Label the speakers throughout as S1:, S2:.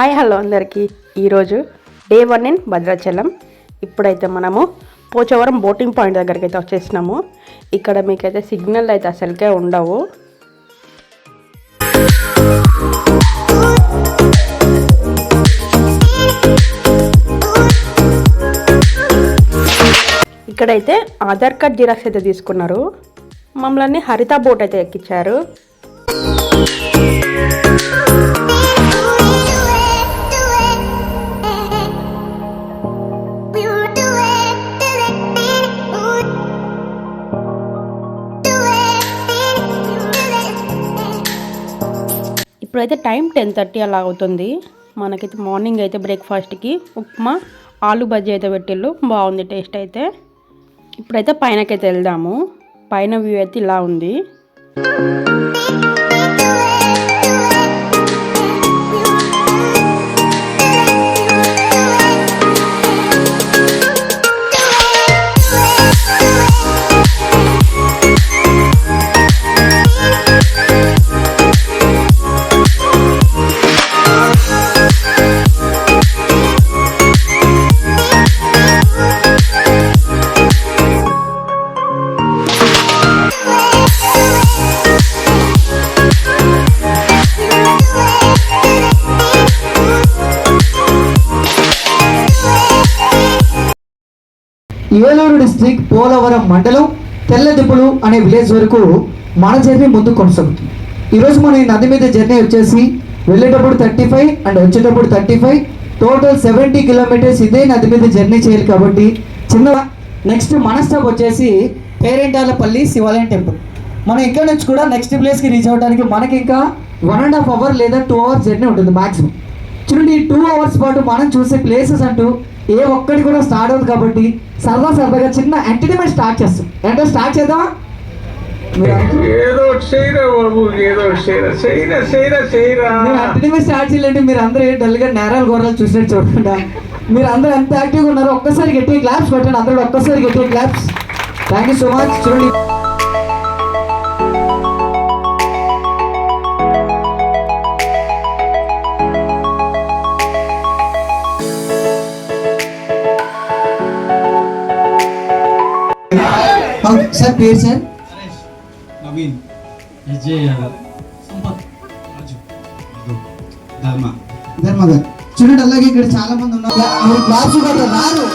S1: Hi hello అందరికీ. ఈరోజు day 1 in Bhadrachalam. ఇప్పుడైతే మనము పోచవరం బోటింగ్ పాయింట్ దగ్గరికి అయితే వచ్చేసినాము. ఇక్కడ మీకైతే సిగ్నల్ అయితే అసలుకే ఉండవు. ఇక్కడైతే ఆధార్ కార్డ్ జిరాక్స్ అయితే తీసుకున్నారు. మమ్మల్ని హరిత బోట్ అయితే ఎక్కించారు. ఇప్పుడైతే టైం 10:30 అలా అవుతుంది. మనకైతే మార్నింగ్ అయితే బ్రేక్ఫాస్ట్కి ఉప్మా ఆలు బజ్జీ అయితే పెట్టిళ్ళు. బాగుంది టేస్ట్ అయితే. ఇప్పుడైతే పైనకైతే వెళ్దాము. పైన వ్యూ అయితే ఇలా ఉంది.
S2: ఏలూరు డిస్ట్రిక్ట్ పోలవరం మండలం తెల్లదిప్పులు అనే విలేజ్ వరకు మన జర్నీ ముందు కొనసాగుతుంది. ఈరోజు మన ఈ నది మీద జర్నీ వచ్చేసి వెళ్ళేటప్పుడు 35 అండ్ వచ్చేటప్పుడు 35, టోటల్ 70 కిలోమీటర్స్ ఇదే నది మీద జర్నీ చేయాలి. కాబట్టి చిన్న నెక్స్ట్ మన స్టాప్ వచ్చేసి పేరెంటాలపల్లి శివాలయం టెంపుల్. మనం ఇక్కడ నుంచి కూడా నెక్స్ట్ ప్లేస్కి రీచ్ అవ్వడానికి మనకి ఇంకా 1.5 అవర్ లేదా 2 అవర్స్ జర్నీ ఉంటుంది మ్యాక్సిమం. చూడండి, ఈ 2 అవర్స్ పాటు మనం చూసే ప్లేసెస్ అంటూ ఏ ఒక్కటి కూడా స్టార్ట్ అవుతుంది. కాబట్టి సరదాగా చిన్న ఎంటర్టైన్మెంట్ స్టార్ట్ చేస్తాం. అంటే స్టార్ట్ చేద్దామా? ఎంటర్టైన్మెంట్ స్టార్ట్ చేయాలంటే మీరు అందరూ డల్గా నేరాలు గోరాలు చూసినట్టు చూడకుండా మీరు అందరూ ఎంత యాక్టివ్గా ఉన్నారో ఒక్కసారి గట్టిగా క్లాప్స్ పెట్టండి. అందరూ ఒక్కసారి గట్టిగా claps. Thank you so much. చూడండి, సార్ పేరు సార్
S3: నవీన్, విజయ్, సంపత్, రాజు, ధర్మ
S2: గారు. చూడండి, అలాగే ఇక్కడ చాలా మంది ఉన్నారు. క్లాస్ కూడా రారు.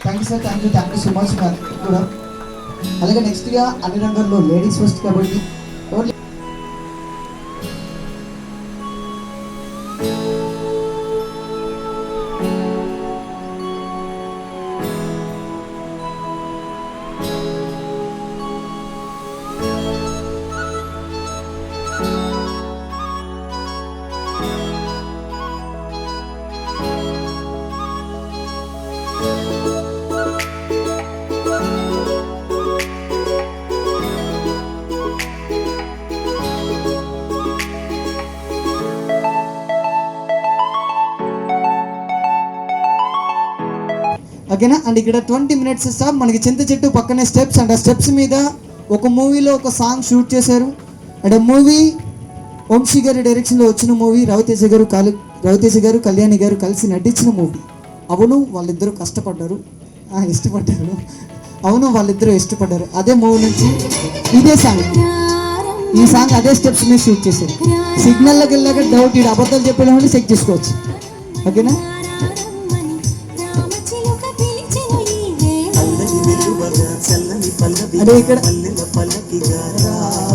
S2: థ్యాంక్ యూ సో మచ్ కూడా. అలాగే నెక్స్ట్గా అన్ని రంగంలో లేడీస్ ఫస్ట్ కాబట్టి ఓకేనా. అండ్ ఇక్కడ 20 minutes స్టాప్. మనకి చింత చెట్టు పక్కనే స్టెప్స్. అండ్ ఆ స్టెప్స్ మీద ఒక మూవీలో ఒక సాంగ్ షూట్ చేశారు. అండ్ ఆ మూవీ వంశీ గారి డైరెక్షన్లో వచ్చిన మూవీ. రవితేజ గారు కళ్యాణి గారు కలిసి నటించిన మూవీ. అవును, వాళ్ళిద్దరూ కష్టపడ్డారు, ఇష్టపడ్డారు. అవును, వాళ్ళిద్దరూ ఇష్టపడ్డారు. అదే మూవీ నుంచి ఇదే సాంగ్, ఈ సాంగ్ అదే స్టెప్స్ మీద షూట్ చేశారు. సిగ్నల్లోకి వెళ్ళాక డౌట్, ఇది అబద్ధాలు చెప్పేదామని చెక్ చేసుకోవచ్చు. ఓకేనా. అదే ఇక్కడ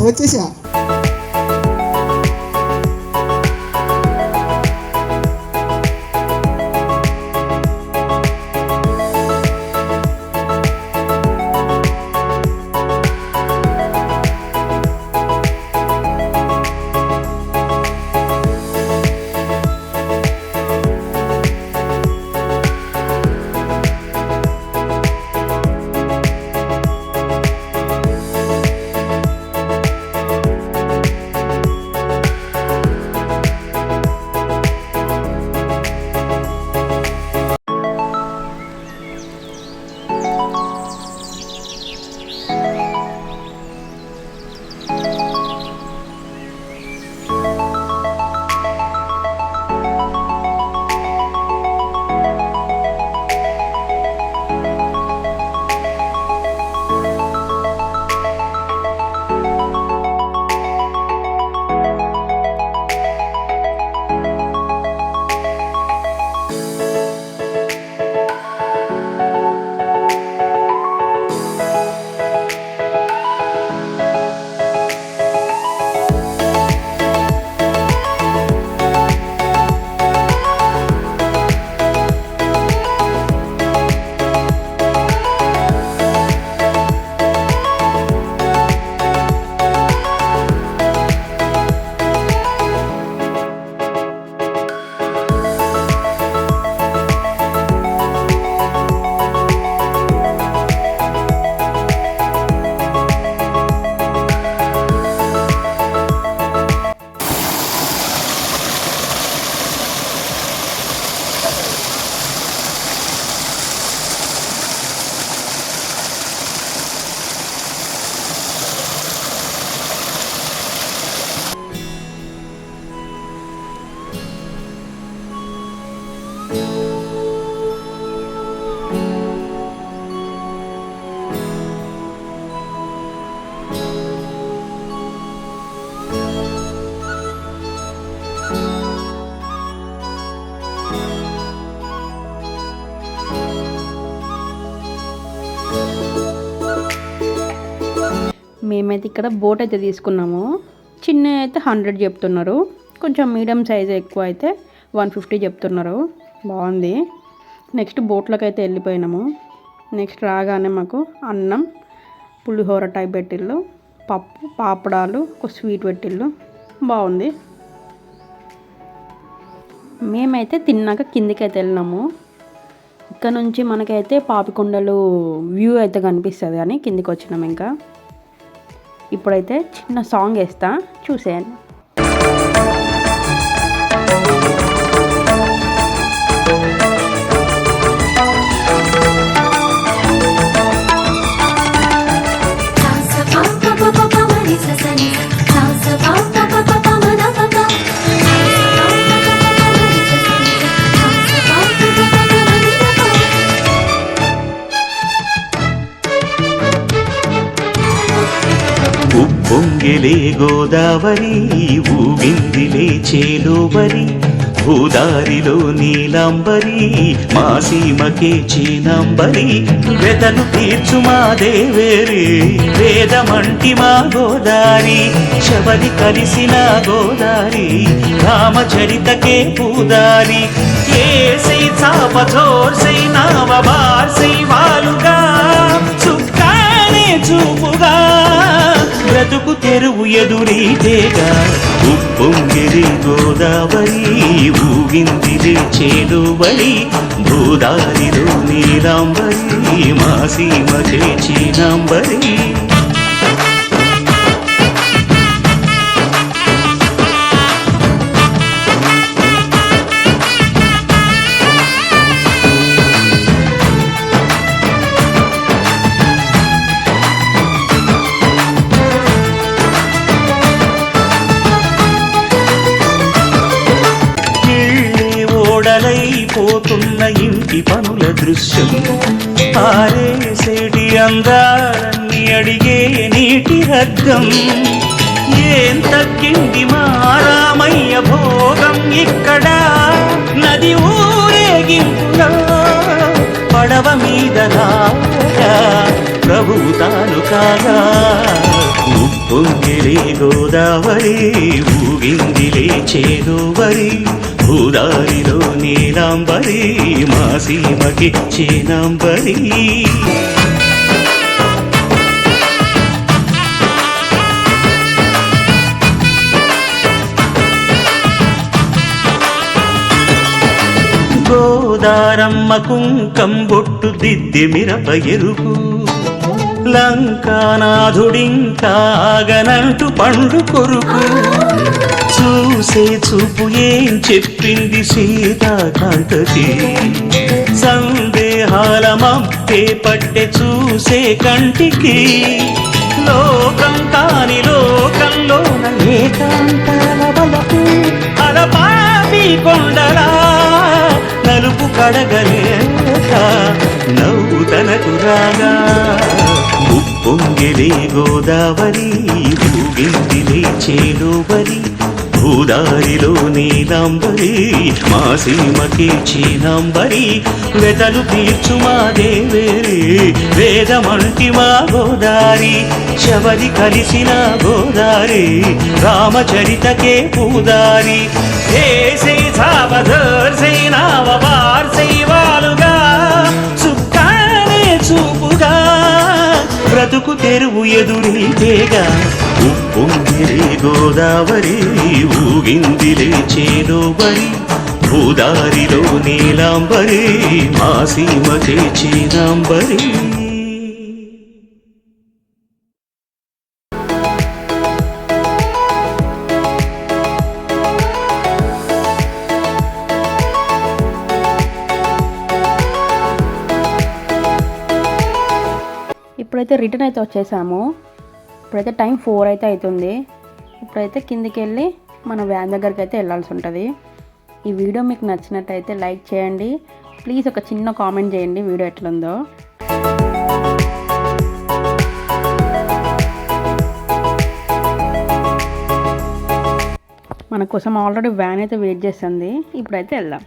S2: వచ్చేసా.
S1: మేమైతే ఇక్కడ బోట్ అయితే తీసుకున్నాము. చిన్న అయితే 100 చెప్తున్నారు, కొంచెం మీడియం సైజ్ ఎక్కువ అయితే 150 చెప్తున్నారు. బాగుంది. నెక్స్ట్ బోట్లోకి అయితే వెళ్ళిపోయినాము. నెక్స్ట్ రాగానే మాకు అన్నం, పులిహోర టైప్ పెట్టిళ్ళు, పప్పు, పాపడాలు, ఒక స్వీట్ పెట్టిళ్ళు. బాగుంది. మేమైతే తిన్నాక కిందికి అయితే వెళ్ళినాము. ఇక్కడ నుంచి మనకైతే పాపికొండలు వ్యూ అయితే కనిపిస్తుంది కానీ కిందికి వచ్చినాము. ఇంకా ఇప్పుడైతే చిన్న సాంగ్ వేస్తా, చూసేయండి.
S4: ఉప్పొంగిలే గోదావరి, ఊగిందిలే చేలోబరి, భూదారిలో నీలాంబరి, మా సీమకే చీనాంబరి. వెతలు తీర్చు మా దేవేరి, వేదమంటి మా గోదారి, శబరి కలిసిన గోదారి, రామచరితకే పూదారి. ఏసై చాప చోర్సై నావ బార్సై వాలుగా, చుక్కానే చూపుగా, బ్రతుకు తెరువు ఎదురీతేగా. ఉప్పొంగిరి గోదావరి, ఊగిందిరి చేలోబరి, భూదారిలో నీలాంబరి, మా సీమకే చీనాంబరి. పోతున్న ఇంటి పనుల దృశ్యం, పారేసేటి అందాలన్నీ అడిగే నీటి రగ్గం. ఏం తగ్గింది మా రామయ్య భోగం ఇక్కడ, నది ఊరేగింపులో పడవ మీద రాగా, ప్రభువు తాను కాగా. ఉప్పొంగిలే గోదావరి, ఊగిందిలే చేలోబరి, భూదారిలో నీలాంబరి, మా సీమకి చీనాంబరి. గోదారమ్మ కుంకం బొట్టు దిద్ది మిరప ఎరుపు, లంకానాథుడింకాగనంటూ పండు కొరుకు. చూసే చూపు ఏం చెప్పింది సీతాకాంతకి, సందేహాల మప్పే పట్టె చూసే కంటికి. లోకం కాని లోకంలోన ఏకాంతాల బలపు, అలపాపి కొండలా నలుపు కడగలేక నవ్వు తనకు రాగా. ఉప్పొంగిలే గోదావరి, ఊగిందిలే చేలోబరి, భూదారిలో నీలాంబరి, మా సీమకి చీనాంబరి. వెతలు తీర్చు మా దేవేరి, వేదమంటి మా గోదారి, శబరి కలిసిన గోదారి, రామచరితకే పూదారి. ఏసై సావధర్సై నావ బార్సై వాలుగా, చుక్కానే చూపుగా, బ్రతుకు తెరువు ఎదురీతేగా. ఉప్పొంగిలే గోదావరి, ఊగిందిలే చేలోబరి, భూదారిలో నీలాంబరి, మా సీమకే చీనాంబరి.
S1: ఇప్పుడైతే రిటర్న్ అయితే వచ్చేసాము. ఇప్పుడైతే టైం 4 అయితే అవుతుంది. ఇప్పుడైతే కిందికి వెళ్ళి మన వ్యాన్ దగ్గరికి అయితే వెళ్ళాల్సి ఉంటుంది. ఈ వీడియో మీకు నచ్చినట్టయితే లైక్ చేయండి. ప్లీజ్ ఒక చిన్న కామెంట్ చేయండి వీడియో ఎట్లుందో. మన కోసం ఆల్రెడీ వ్యాన్ అయితే వెయిట్ చేస్తుంది. ఇప్పుడైతే వెళ్దాం.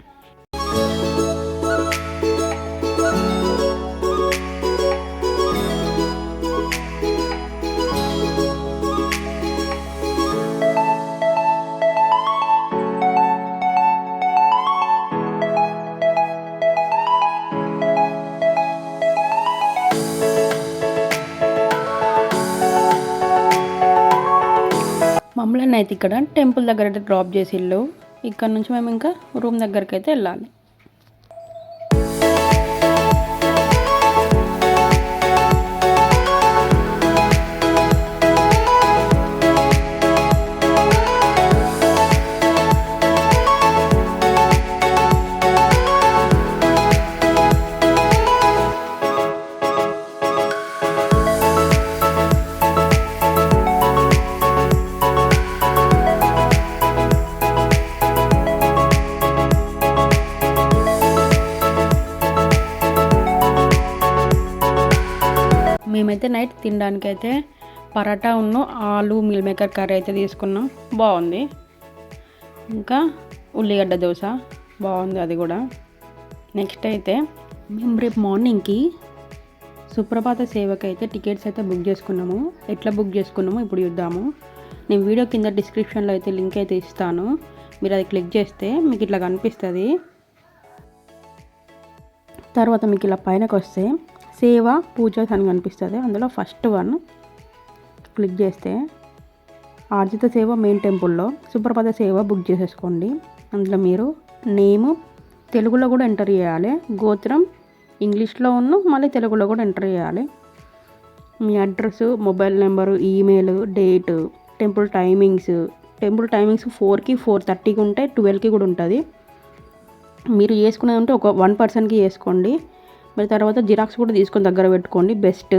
S1: అయితే ఇక్కడ టెంపుల్ దగ్గర అయితే డ్రాప్ చేసిళ్ళు. ఇక్కడ నుంచి మేము ఇంకా రూమ్ దగ్గరికి అయితే వెళ్ళాలి. మేమైతే నైట్ తినడానికి అయితే పరాటా ఆలు మిల్ మేకర్ కర్రీ అయితే తీసుకున్నాం. బాగుంది. ఇంకా ఉల్లిగడ్డ దోశ బాగుంది అది కూడా. నెక్స్ట్ అయితే మేము రేపు మార్నింగ్కి సుప్రభాత సేవకి అయితే టికెట్స్ అయితే బుక్ చేసుకున్నాము. ఎట్లా బుక్ చేసుకున్నామో ఇప్పుడు చూద్దాము. నేను వీడియో కింద డిస్క్రిప్షన్లో అయితే లింక్ అయితే ఇస్తాను. మీరు అది క్లిక్ చేస్తే మీకు ఇట్లా కనిపిస్తుంది. తర్వాత మీకు ఇలా పైనకి వస్తే సేవ పూజస్ అని కనిపిస్తుంది. అందులో ఫస్ట్ వన్ క్లిక్ చేస్తే ఆర్జిత సేవ మెయిన్ టెంపుల్లో సుప్రభాత సేవ బుక్ చేసేసుకోండి. అందులో మీరు నేము తెలుగులో కూడా ఎంటర్ చేయాలి, గోత్రం ఇంగ్లీష్లో మళ్ళీ తెలుగులో కూడా ఎంటర్ చేయాలి, మీ address, mobile number, email, date, temple timings 4కి 4:30కి ఉంటే 12కి కూడా ఉంటుంది. మీరు చేసుకునేది ఉంటే ఒక 1 పర్సన్కి చేసుకోండి. మరి తర్వాత జిరాక్స్ కూడా తీసుకొని దగ్గర పెట్టుకోండి బెస్ట్.